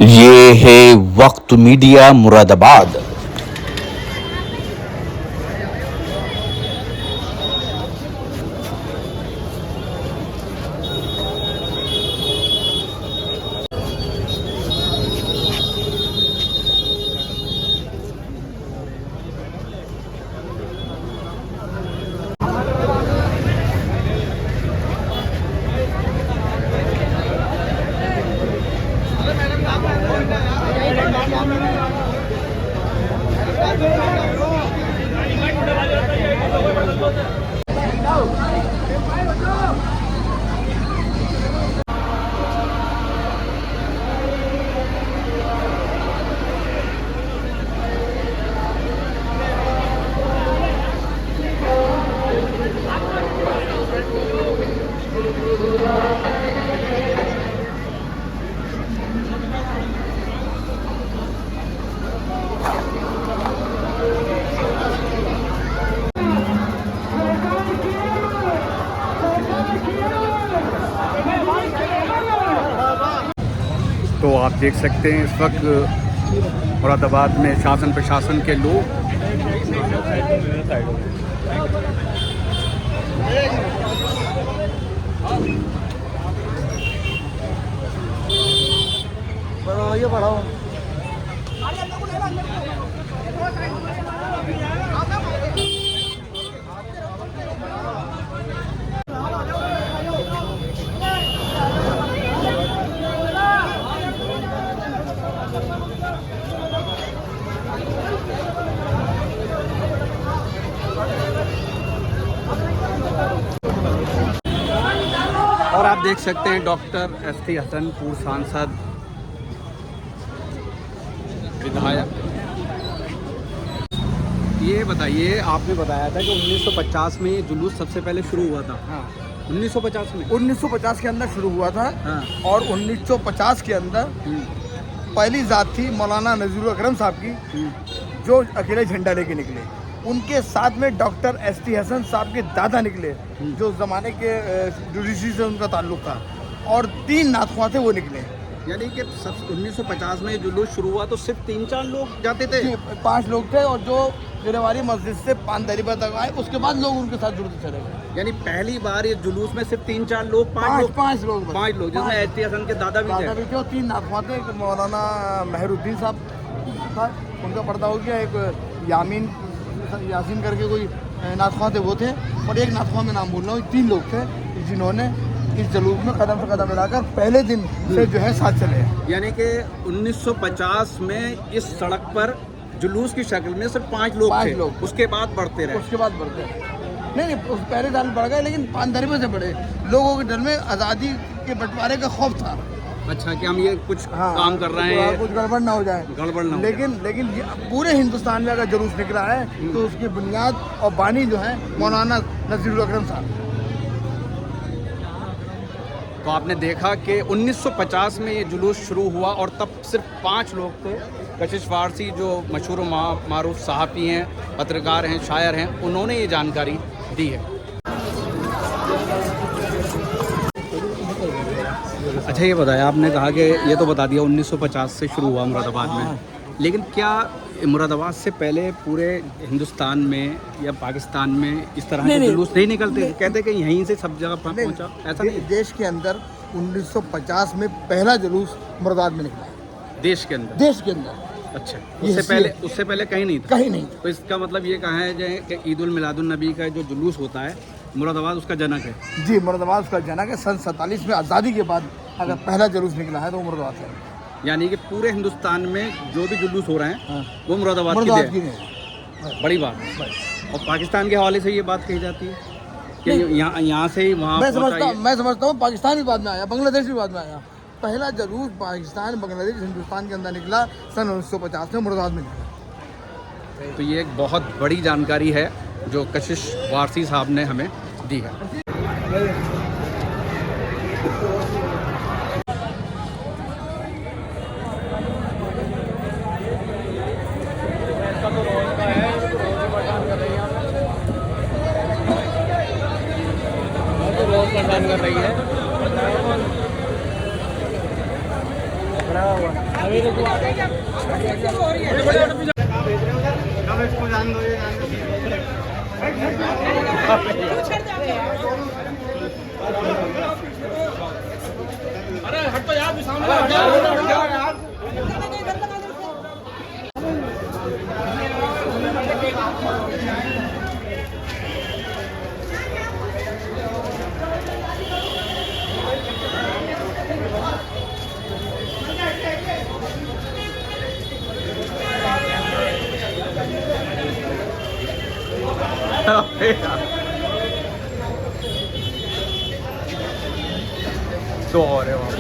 ये है वक्त मीडिया मुरादाबाद। तो आप देख सकते हैं इस वक्त मुरादाबाद में शासन प्रशासन के लोग बढ़ाओ। और आप देख सकते हैं डॉक्टर एसटी हसन, पूर्व सांसद, विधायक। ये बताइए, आपने बताया था कि 1950 में ये जुलूस सबसे पहले शुरू हुआ था। हाँ, 1950 में 1950 के अंदर शुरू हुआ था। हाँ। और 1950 के अंदर पहली ज़ात थी मौलाना नज़ीरुल अकरम साहब की, जो अकेले झंडा लेके निकले। उनके साथ में डॉक्टर एसटी हसन साहब के दादा निकले, जो उस ज़माने के जुडिशरी से उनका ताल्लुक़ था, और 3 नाथख्वां थे वो निकले। यानी कि 1950 में जुलूस शुरू हुआ तो सिर्फ 3-4 लोग जाते थे। 5 लोग थे, और जो गिरवारी मस्जिद से पानदरीबा तक आए, उसके बाद लोग उनके साथ जुड़ते चले गए। यानी पहली बार ये जुलूस में सिर्फ 3-4 लोग, 5 लोग, 5 लोग, जिसमें एसटी हसन के दादा भी थे। और 3 नाथख्वां थे। एक मौलाना मेहरुद्दीन साहब था, उनका पर्दा हो गया। एक यासीन करके कोई नाथख्वां थे, वो थे। और एक नाथख्वां में नाम बोल रहा हूँ। 3 लोग थे जिन्होंने इस जुलूस में कदम से कदम मिलाकर पहले दिन से जो है साथ चले हैं। यानी कि 1950 में इस सड़क पर जुलूस की शक्ल में सिर्फ 5 लोग थे। उसके बाद बढ़ते रहे। उसके बाद बढ़ते नहीं, उस पहले साल बढ़ गए, लेकिन पानदरीबे से बढ़े। लोगों के दिल में आज़ादी के बंटवारे का खौफ था। अच्छा, कि हम ये कुछ काम कर रहे हैं, कुछ गड़बड़ ना हो जाए। लेकिन पूरे हिंदुस्तान में अगर जुलूस निकला है तो उसकी बुनियाद और बानी जो है मौलाना नज़ीरुल अकरम साहब। तो आपने देखा कि 1950 में ये जुलूस शुरू हुआ और तब सिर्फ 5 लोग थे। कशिश फारसी, जो मशहूर मारूफ सहाफ़ी हैं, पत्रकार हैं, शायर हैं, उन्होंने ये जानकारी दी है। अच्छा, ये बताया आपने, कहा कि ये तो बता दिया 1950 से शुरू हुआ मुरादाबाद में, लेकिन क्या मुरादाबाद से पहले पूरे हिंदुस्तान में या पाकिस्तान में इस तरह के जुलूस नहीं निकलते? कहते कि यहीं से सब जगह पहुंचा, ऐसा नहीं? देश के अंदर 1950 में पहला जुलूस मुरादाबाद में निकला। देश के अंदर? अच्छा, उससे पहले कहीं नहीं था? कहीं नहीं। तो इसका मतलब ये कहा है कि ईद उल मिलादुन नबी का जो जुलूस होता है, मुरादाबाद उसका जनक है। जी, मुरादाबाद उसका जनक है। सन 47 में आज़ादी के बाद अगर पहला जुलूस निकला है तो वो मुरादाबाद है। यानी कि पूरे हिंदुस्तान में जो भी जुलूस हो रहे हैं वो मुरादाबाद की है। बड़ी बात है। और पाकिस्तान के हवाले से ये बात कही जाती है कि यहाँ से ही वहाँ। मैं समझता हूँ पाकिस्तान भी बाद में आया, बांग्लादेश भी बाद में आया। पहला जुलूस पाकिस्तान, बांग्लादेश, हिंदुस्तान के अंदर निकला सन 1950 में मुरादाबाद में निकला। तो ये एक बहुत बड़ी जानकारी है जो कशिश वारसी साहब ने हमें दी है। कर रही है। तो और है वहाँ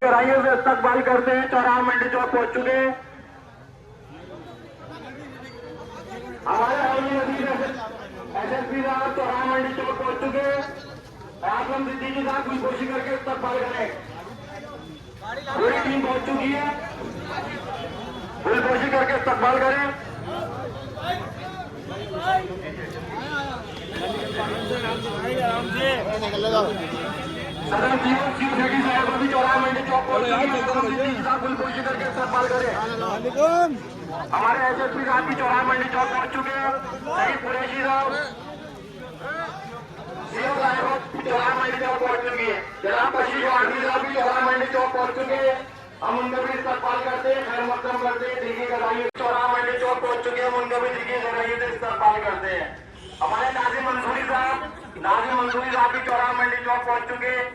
कराइयों से इस्तकबाल करते हैं। चौराहा मंडी चौक पहुंच चुके हैं हमारे एसएसपी साहब। चौराहा मंडी चौक पहुंच चुके हैं। आप हम सिद्दीकी साहब कुछ कोशिश करके इस्तकबाल करें। पूरी टीम पहुंच चुकी है, पूरी कोशिश करके इस्तकबाल करें। सदन चीफ सेक्रेटरी साहब अभी चौराहा मंडी चौक पहुंच चुके हैं। पूरी कोशिश करके इस्तकबाल करें। हमारे एसएसपी साहब भी चौराहा मंडी चौक पहुंच चुके हैं। शहीद कुरैशी साहब सीओ साहब चौराहा मंडी चौक पहुंच चुकी है। जनाब कशीफ आर्मी साहब भी चौराहा मंडी चौक पहुंच चुके हैं। हम उनका भी इस्तकबाल करते हैं, खैर मकदम करते हैं। दिल्ली का चौराहा मंडी चौक पहुंच चुके हैं। हम उनका भी दिल्ली गदाइयों से इस्तकबाल करते हैं। हमारे नाजिम मंसूरी साहब भी चौराहा मंडी चौक पहुंच चुके हैं।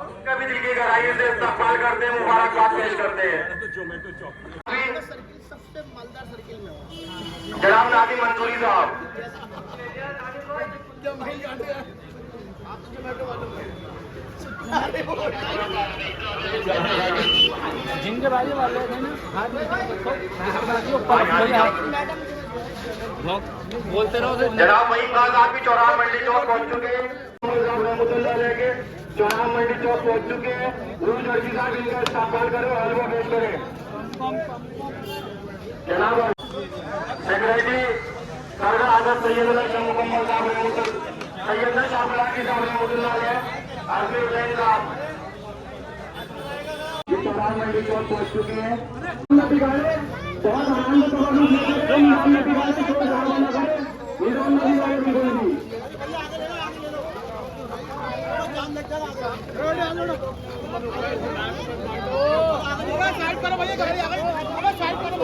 उनका भी दिल्ली गदाइयों से इस्तकबाल करते हैं, मुबारकबाद पेश करते हैं। जनाब नाजिम मंसूरी साहब जिनके बारे वाले बोलते रहो। जनाब वही खास आप भी चौराहा मंडी चौक पहुंच चुके हैं। लेके चौराहा मंडी चौक पहुंच चुके हैं। रूज अर्जी साहब इनका इस्तकबाल करें और हलवा पेश करें। जनाब सेक्रेटरी सरदार आजम सैयदुल्लाह शाह मुकम्मल साहब सैयदना शाह बलाकी साहब रहमतुल्लाह अलैह आजमी हुसैन साहब ये चौराहा मंडी चौक पहुंच चुके हैं। बहुत आनंद साइड करो भैया, साइड करो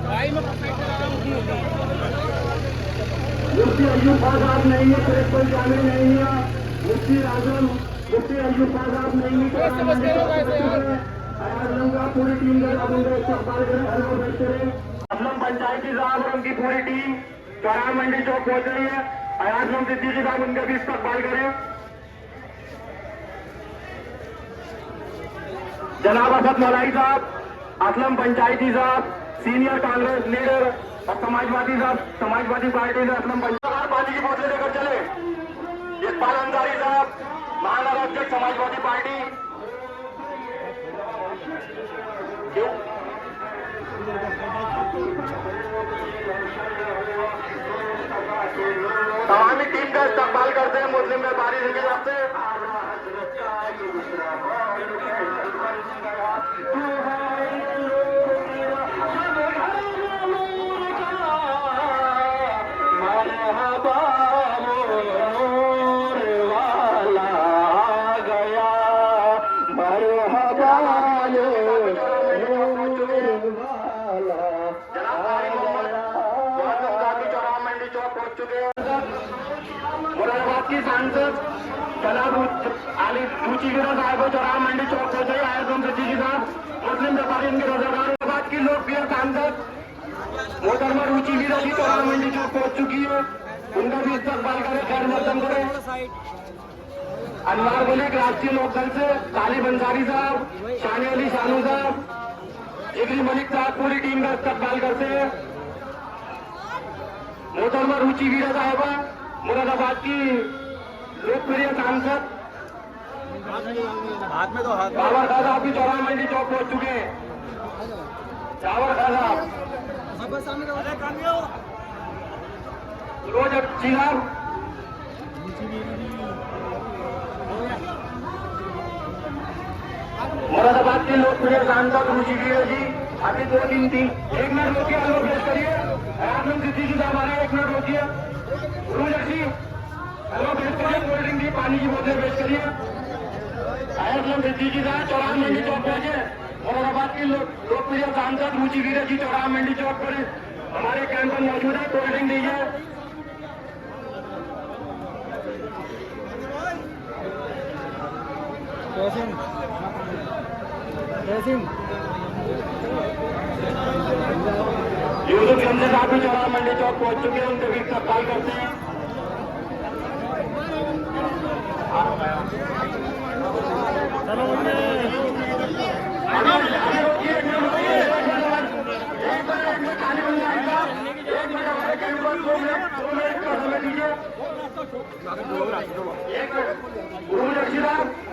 भाई, मुफ्ती अयूब खान साहब नहीं है, प्रेस कोई शामिल नहीं है। मुफ्ती आजम मुफ्ती अयूब खान साहब नहीं है। पूरी टीम का इस्तकबाल करें, हलवा पेश करें। असलम पंचायती साहब और उनकी पूरी टीम चौराहा मंडी चौक पहुंच रही है। अयाजम सिद्दीकी साहब उनका भी इस्तकबाल करें। जनाब असद मौलाई साहब, असलम पंचायती साहब, सीनियर कांग्रेस लीडर और समाजवादी पार्टी से असलम पानी की बोतलें लेकर चले। इकबाल अंसारी साहब, महानगर अध्यक्ष समाजवादी पार्टी। क्यों तमामी टीम का इस्तकबाल करते हैं मुस्लिम व्यापारी संघ की तरफ से। चुके हैं। मुरादाबाद की सांसद जनाब आली रुचिवीरा साहब चौराहा मंडी चौक पहुंचे आयतम सची के साथ मुस्लिम व्यापारी इनके रोजगार मुरादाबाद की लोकप्रिय सांसद मोहतरमा रुचिवीरा जी चौराहा मंडी चौक पहुंच चुकी है। उनका भी इस्तकबाल करें, खैर मकदम करें। अनवार मलिक राष्ट्रीय लोकदल से, तालिब अंसारी साहब, शानी अली शानू साहब, जिगरी मलिक साहब पूरी टीम का इस्तकबाल करते हैं। मोहतरमा रुचिवीरा साहबा मुरादाबाद की लोकप्रिय सांसद हाथ में तो हाथ जावर खान साहब भी चौराहा मंडी चौक पहुंच चुके हैं। जावर खान साहब रोज चिल्ला मुरादाबाद के लोकप्रिय सांसद रुचिवीरा जी अभी 2-3 एक मिनट रोकिए, लोग पेश करिए। आजम सिद्दीकी साहब आ रहे हैं, एक मिनट रोकिए। रुचि हेलो पेश करिए, कोल्ड ड्रिंक की, पानी की बोतलें पेश करिए। आजम सिद्दीकी साहब चौराहा मंडी चौक पहुंचे। मुरादाबाद के लोकप्रिय सांसद रुचिवीरा जी चौराहा मंडी चौक पर हमारे कैंप पर मौजूद है। कोल्ड ड्रिंक दीजिए। यूसुफ शमशेद साहब भी चौराहा मंडी चौक पहुंच चुके हैं, उनसे भी इस्तकबाल करते हैं।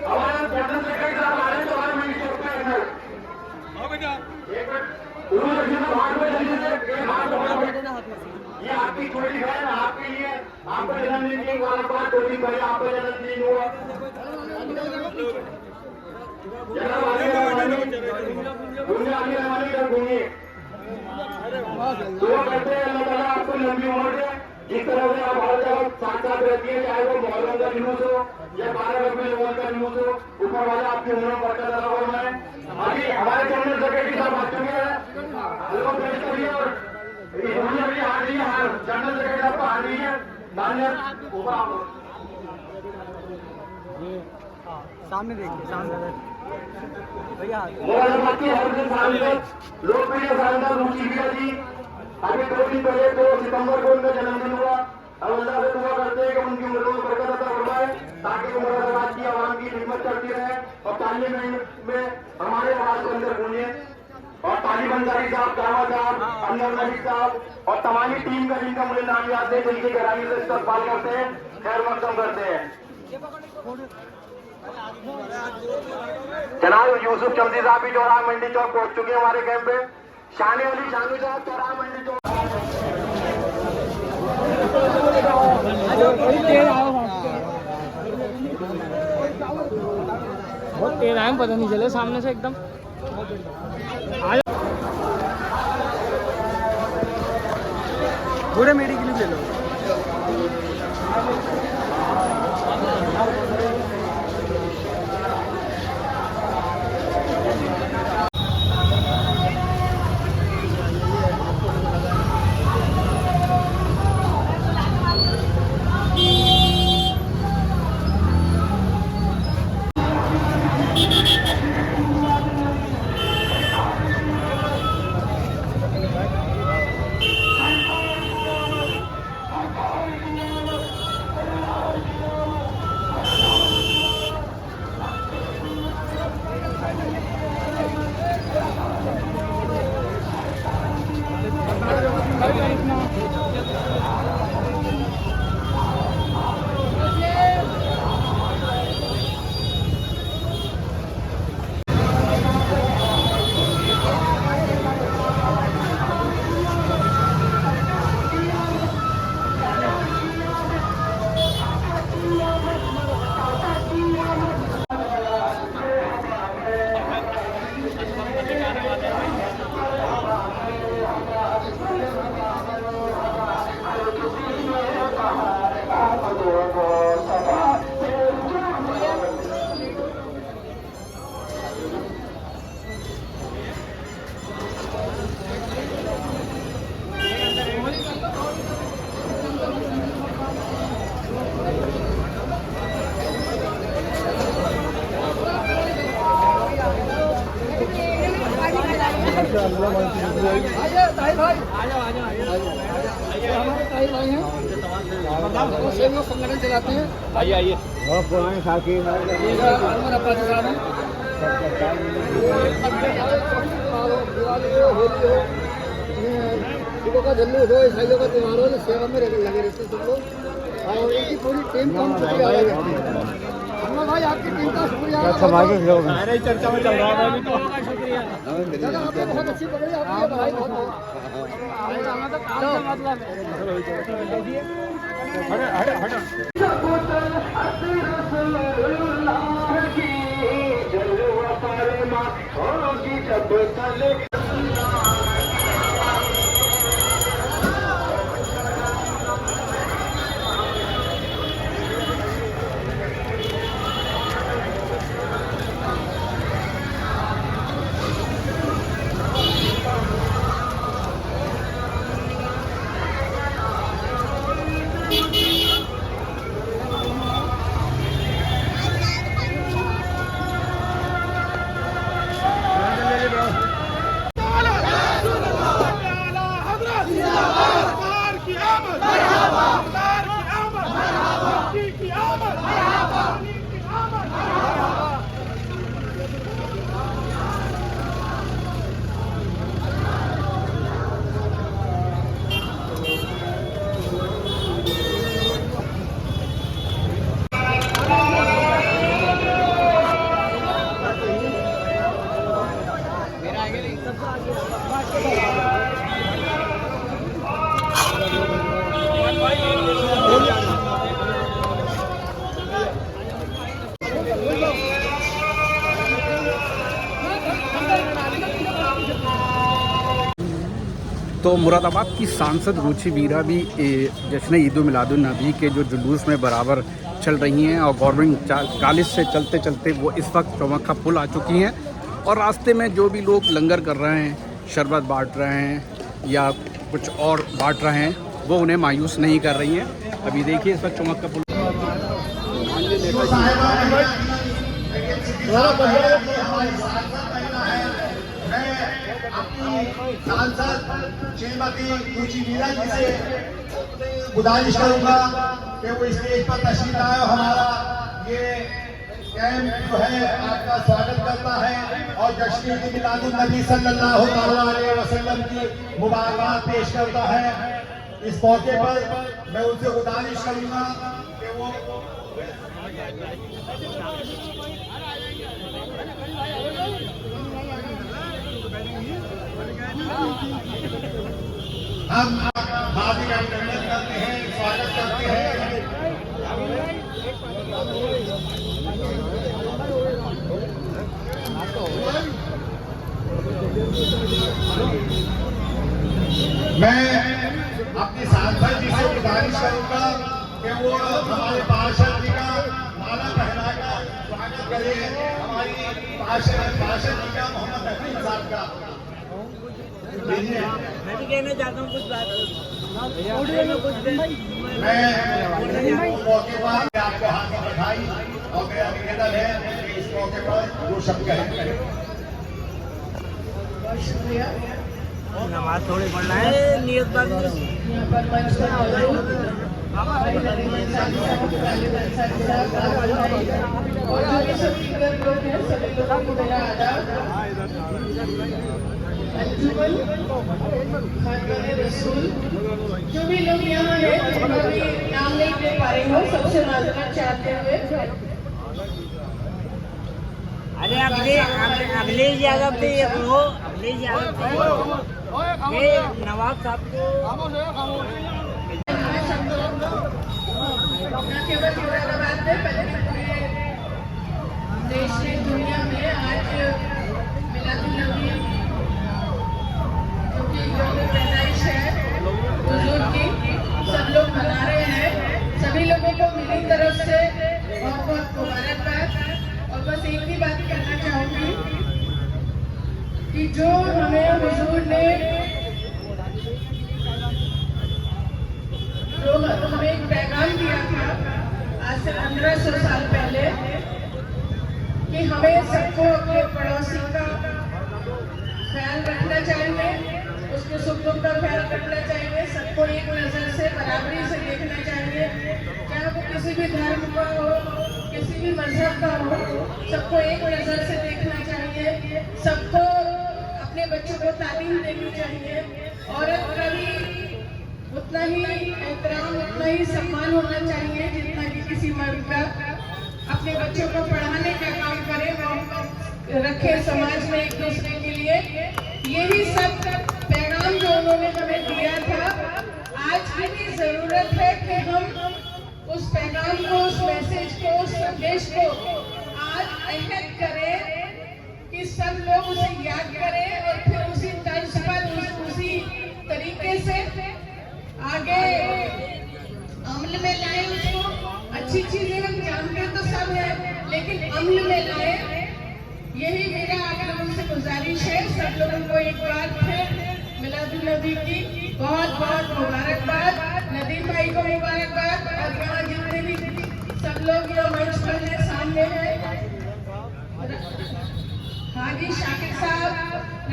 हमारे जनरल सेक्रेटरी साहब आ रहे हैं चौराहा मंडी चौक पे। ये आपकी छोटी बहन आपके लिए, आपका जन्मदिन की मुबारकबाद। छोटी बहन आपका जन्मदिन हुआ। दुआ करते हैं अल्लाह ताला आपको लंबी उम्र दे। जिस तरह से आप हर जगह साथ साथ रहती है, चाहे वो मोहर्रम का जुलूस हो या 12 रबीउल अव्वल का जुलूस हो, ऊपर वाला आपकी उम्र में बरकत अता फरमाए। अभी हमारे जनरल सेक्रेटरी साहब आ चुके हैं, लोग पेश करिए। और इन्होंने भी हार दी है, जनरल सेक्रेटरी साहब को हार दी है। धन्यवाद। ऊपर आओ, सामने देखिए, सामने भैया। मुरादाबाद की हरदिन सांसद लोकप्रिय सांसद रुचिवीरा जी अभी 2 दिन पहले 2 सितंबर को उनका जन्मदिन हुआ। हम अल्लाह से दुआ करते हैं कि उनकी उम्र में बरकत अता फरमाए, ताकि वो मुरादाबाद की आवाम की खिदमत करती रहे और पार्लियामेंट में हमारे आवाज को अंदर गूंजे। और तालिब अंसारी साहब, जावा साहब, अनवर मलिक साहब और तमामी टीम का जिनका मुझे नाम याद है, जिनकी गहराई से इस्तकबाल करते हैं, खैर मकदम करते हैं। जनाब यूसुफ शमशी साहब भी चौराहा मंडी चौक पहुंच चुके हैं हमारे कैंप पे। शानी अली शानू साहब चौराहा मंडी चौक। बहुत तेज आए, पता नहीं चले सामने से एकदम। पूरे मेरी क्लिप ले लो। संगठन चलाते हैं। आइए आइए। बहुत पुराने साथी सिखों का जन्मदिन हो, ईसाइयों का त्योहार हो, सेवा में लगे रहते सब लोग और इनकी पूरी टीम काम करती है। भाई आपकी टीम का शुक्रिया। सारे चर्चा में चल रहा है अभी तो। शुक्रिया। आपने बहुत अच्छी पकड़ी, आपकी पढ़ाई बहुत तो मुरादाबाद की सांसद रुचि वीरा भी जश्न ईद उल मिलादुन नबी के जो जुलूस में बराबर चल रही हैं और गवर्नमेंट 40 से चलते चलते वो इस वक्त चौमक्का पुल आ चुकी हैं और रास्ते में जो भी लोग लंगर कर रहे हैं, शरबत बांट रहे हैं या कुछ और बांट रहे हैं, वो उन्हें मायूस नहीं कर रही हैं। अभी देखिए इस वक्त चौमक्का पुल सांसद श्रीमती रुचि वीरा जी से गुजारिश करूंगा कि वो स्टेज पर तशरीफ लाए। हमारा ये कैंप जो है आपका स्वागत करता है और जश्न ईद मिलादुन नबी सल्लल्लाहु अलैहि वसल्लम की मुबारकबाद पेश करता है। इस मौके पर मैं उनसे गुजारिश करूंगा कि वो हम हार्दिक अभिनंदन करते हैं, स्वागत करते हैं। मैं अपनी सांसद जी से गुजारिश करूंगा कि वो हमारे पार्षद जी का माला पहनाकर स्वागत करें। हमारी पार्षद जी का मोहम्मद हकीम साहब का। मैं भी कहना चाहता हूँ कुछ बात। मैं मौके पर आपको हाथ में बधाई और मेरा निवेदन है कि इस मौके पर दो शब्द कहें। शुक्रिया। नमाज थोड़ी पढ़ना है, नियत बात यहाँ पर मंच पर और जो भी सब स्पीकर लोग हैं, सभी लोगों को मेरा आदाब। अंजुमन खातून रसूल, जो भी लोग यहाँ हैं जिनका भी नाम नहीं ले पा रही हो, सबसे माजरत चाहते हुए अरे अखिलेश यादव पे वो अखिलेश यादव पे ये नवाब साहब को न केवल मुरादाबाद में बल्कि पूरे देश में, दुनिया में आज मिलादुन नबी जो कि यौम पैदाइश है हुजूर की, सब लोग मना रहे हैं। सभी लोगों को मेरी तरफ से बहुत बहुत मुबारकबाद। और बस एक ही बात कहना चाहूँगी कि जो हमें हुजूर ने हमें एक पैगाम दिया था आज से 1500 साल पहले कि हमें सबको अपने पड़ोसी का ख्याल ख्याल रखना चाहिए, उसके सुख दुख का ख्याल रखना चाहिए। सबको एक नज़र से बराबरी से देखना चाहिए, चाहे वो किसी भी धर्म का हो, किसी भी मजहब का हो, सबको एक नज़र से देखना चाहिए। सबको अपने बच्चों को तालीम देनी चाहिए। औरत का भी उतना ही एहतराम, उतना ही सम्मान होना चाहिए जितना कि किसी मर्द का। अपने बच्चों को पढ़ाने का काम करे, वो रखे समाज में एक दूसरे के लिए। यही सब पैगाम जो उन्होंने हमें दिया था, आज की भी जरूरत है कि हम उस पैगाम को, उस मैसेज को, उस संदेश को आज अहद करें कि सब लोग उसे याद करें और फिर उसी तर्ज पर, उसी तरीके से आगे अमल में लाए उसको। अच्छी चीजें हम जानते तो सब है, लेकिन अमल में लाए, यही मेरा आप लोगों से गुजारिश है। सब लोगों को एक बार फिर मिलादुन नबी की बहुत बहुत मुबारकबाद। नदीम भाई को मुबारकबाद, और यहाँ जितने भी सब लोग यहाँ मंच पर हैं, सामने हैं, हाजी शाकिर साहब,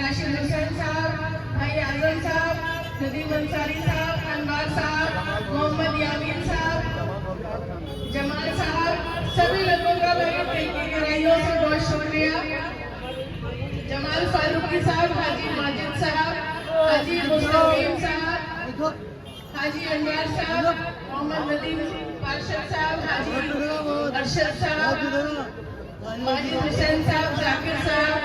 राशिद हुसैन साहब, भाई आजम साहब, नदीम अंसारी साहब, अनवार साहब, मोहम्मद यामीन साहब, जमाल साहब, सभी लोगों का मेरे दिल की गहराइयों से बहुत शुक्रिया। जमाल फारूकी साहब, हाजी माजिद साहब, हाजी मुस्तकीम साहब, हाजी अनवार साहब, मोहम्मद नदीम पार्षद साहब, हाजी अरशद साहब, माजिद हुसैन साहब, जाकिर साहब,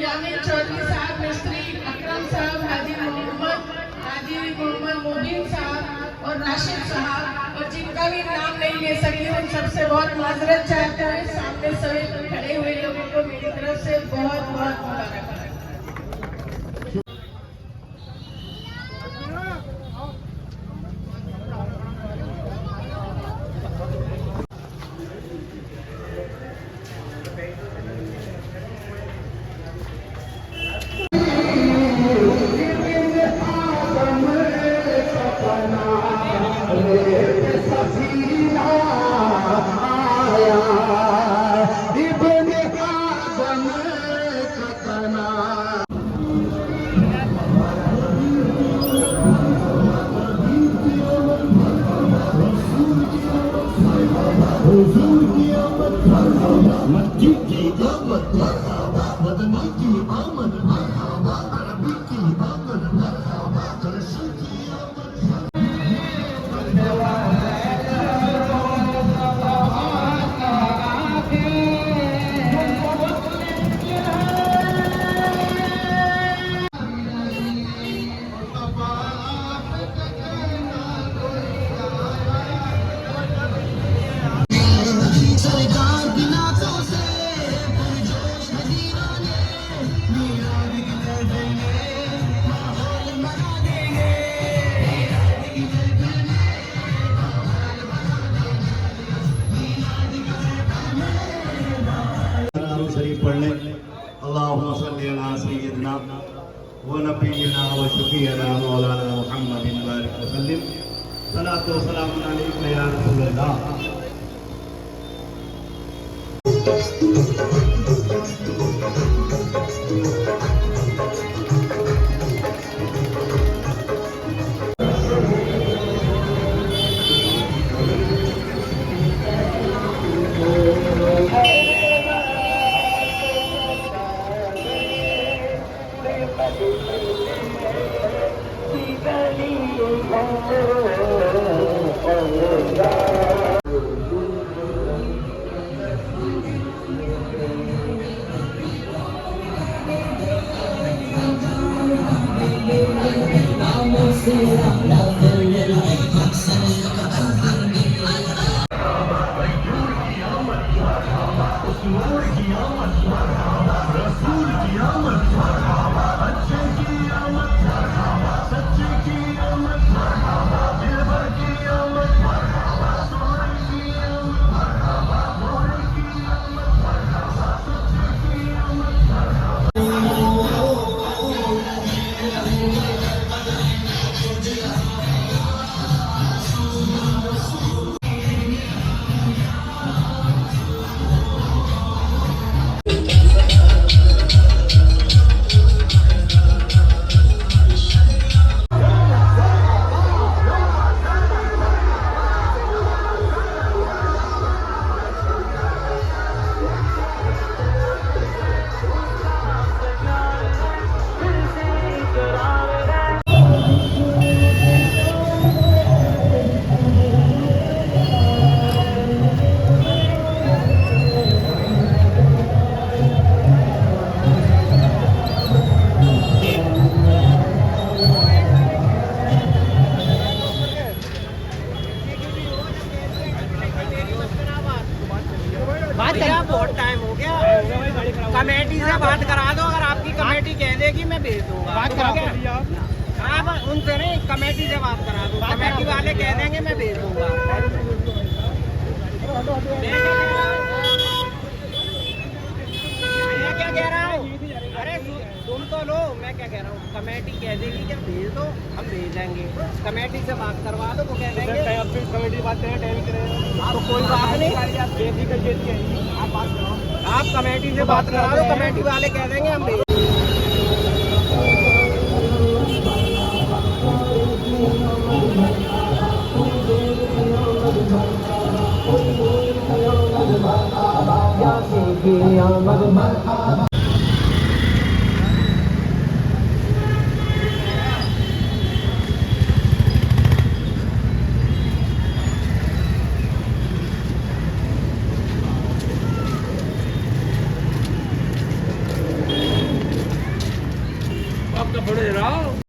यामीन चौधरी साहब, मिस्त्री अकरम साहब, हाजी मोहम्मद मुबीन साहब और राशिद साहब, और जिनका भी नाम नहीं ले सकी उन सबसे बहुत माजरत चाहते हैं। सामने सभी खड़े हुए लोगों को मेरी तरफ से बहुत बहुत मुबारकबाद। अल्लाहुम्मा सल्ली अला सय्यिदना व नबिय्यिना व शफीअना मौलाना मुहम्मदिन बारिक व सल्लिम। सलातो व सलामुन अलैका या रसूलल्लाह। मैं भेज दूंगा। बात करा दो आप उनसे नहीं, कमेटी से बात करा दो, कमेटी वाले कह देंगे मैं भेज दूंगा। मैं क्या कह रहा हूँ, अरे सुन तो लो, मैं क्या कह रहा हूँ, कमेटी कह देगी कि भेज दो, हम भेजेंगे। कमेटी से बात करवा दो, वो कह देंगे कमेटी बात करें, तो कोई बात नहीं, आप कमेटी से बात करा दो, कमेटी वाले कह देंगे हम भेज